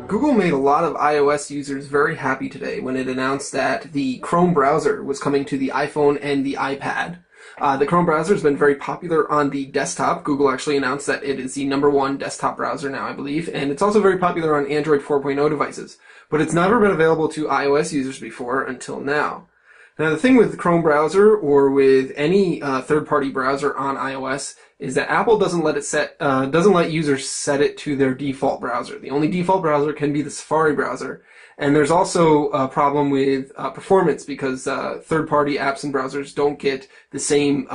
Google made a lot of iOS users very happy today when it announced that the Chrome browser was coming to the iPhone and the iPad. The Chrome browser has been very popular on the desktop. Google actually announced that it is the #1 desktop browser now, I believe, and it's also very popular on Android 4.0 devices. But it's never been available to iOS users before until now. Now, the thing with the Chrome browser or with any third-party browser on iOS is that Apple doesn't let users set it to their default browser. The only default browser can be the Safari browser. And there's also a problem with performance because third-party apps and browsers don't get the same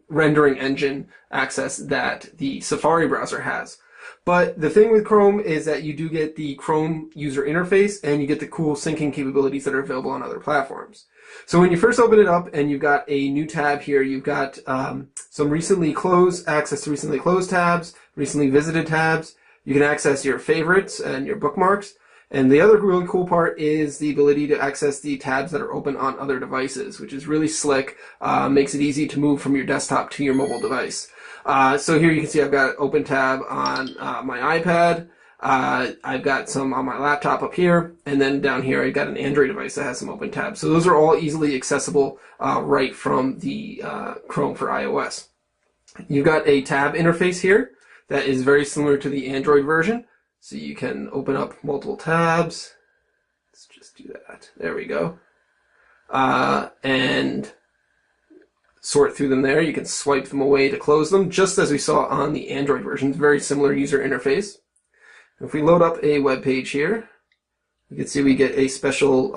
rendering engine access that the Safari browser has. But the thing with Chrome is that you do get the Chrome user interface and you get the cool syncing capabilities that are available on other platforms. So when you first open it up and you've got a new tab here, you've got some access to recently closed tabs, recently visited tabs. You can access your favorites and your bookmarks. And the other really cool part is the ability to access the tabs that are open on other devices, which is really slick, makes it easy to move from your desktop to your mobile device. So here you can see I've got an open tab on my iPad. I've got some on my laptop up here, and then down here I've got an Android device that has some open tabs. So those are all easily accessible right from the Chrome for iOS. You've got a tab interface here that is very similar to the Android version. So you can open up multiple tabs. Let's just do that. There we go. And sort through them there. You can swipe them away to close them, just as we saw on the Android version. Very similar user interface. If we load up a web page here, you can see we get a special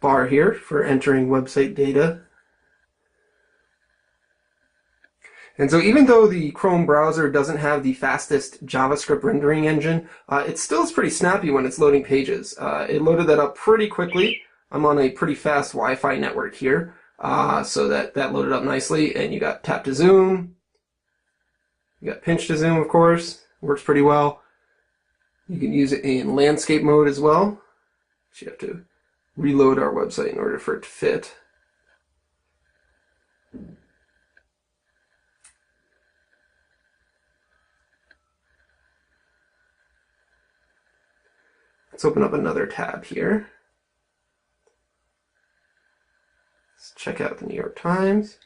bar here for entering website data. And so even though the Chrome browser doesn't have the fastest JavaScript rendering engine, it still is pretty snappy when it's loading pages. It loaded that up pretty quickly. I'm on a pretty fast Wi-Fi network here, so that loaded up nicely. And you got tap to zoom. You got pinch to zoom, of course. Works pretty well. You can use it in landscape mode as well. So you have to reload our website in order for it to fit. Let's open up another tab here. Let's check out the New York Times.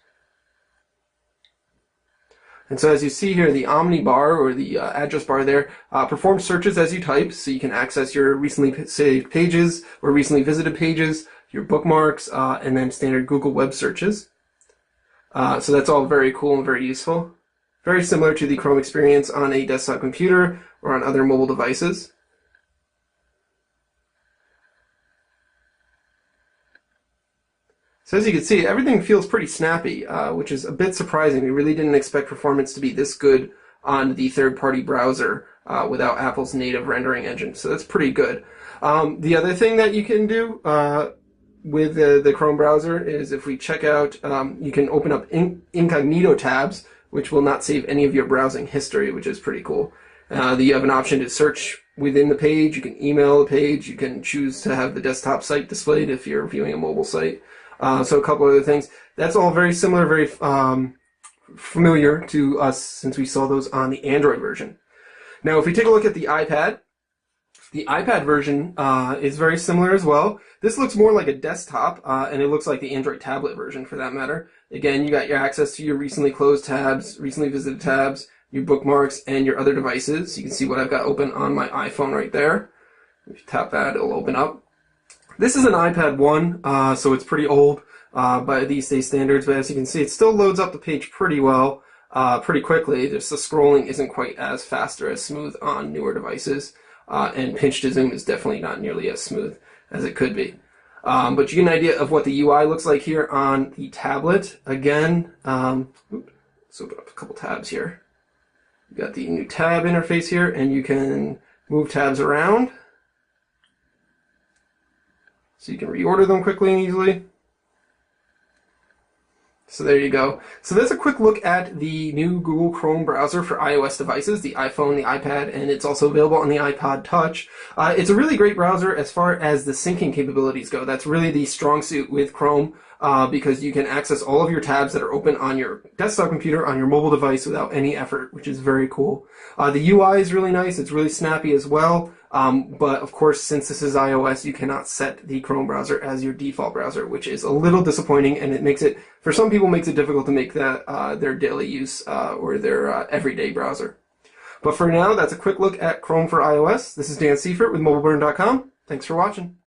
And so as you see here, the Omni bar, or the address bar there, performs searches as you type, so you can access your recently saved pages or recently visited pages, your bookmarks, and then standard Google web searches. So that's all very cool and very useful. Very similar to the Chrome experience on a desktop computer or on other mobile devices. So as you can see, everything feels pretty snappy, which is a bit surprising. We really didn't expect performance to be this good on the third-party browser without Apple's native rendering engine. So that's pretty good. The other thing that you can do with the Chrome browser is if we check out, you can open up incognito tabs, which will not save any of your browsing history, which is pretty cool. You have an option to search within the page. You can email the page. You can choose to have the desktop site displayed if you're viewing a mobile site. So a couple other things. That's all very similar, very familiar to us since we saw those on the Android version. Now, if we take a look at the iPad version is very similar as well. This looks more like a desktop, and it looks like the Android tablet version for that matter. Again, you got your access to your recently closed tabs, recently visited tabs, your bookmarks, and your other devices. You can see what I've got open on my iPhone right there. If you tap that, it'll open up. This is an iPad 1, so it's pretty old by these days standards, but as you can see, it still loads up the page pretty well, pretty quickly. Just the scrolling isn't quite as fast or as smooth on newer devices, and pinch to zoom is definitely not nearly as smooth as it could be. But you get an idea of what the UI looks like here on the tablet. Again, let's open up a couple tabs here. You've got the new tab interface here, and you can move tabs around. So you can reorder them quickly and easily. So there you go. So that's a quick look at the new Google Chrome browser for iOS devices, the iPhone, the iPad, and it's also available on the iPod Touch. It's a really great browser as far as the syncing capabilities go. That's really the strong suit with Chrome because you can access all of your tabs that are open on your desktop computer, on your mobile device without any effort, which is very cool. The UI is really nice. It's really snappy as well. But of course, since this is iOS, you cannot set the Chrome browser as your default browser, which is a little disappointing, and it makes it, for some people, makes it difficult to make that their daily use or their everyday browser. But for now, that's a quick look at Chrome for iOS. This is Dan Seifert with MobileBurn.com. Thanks for watching.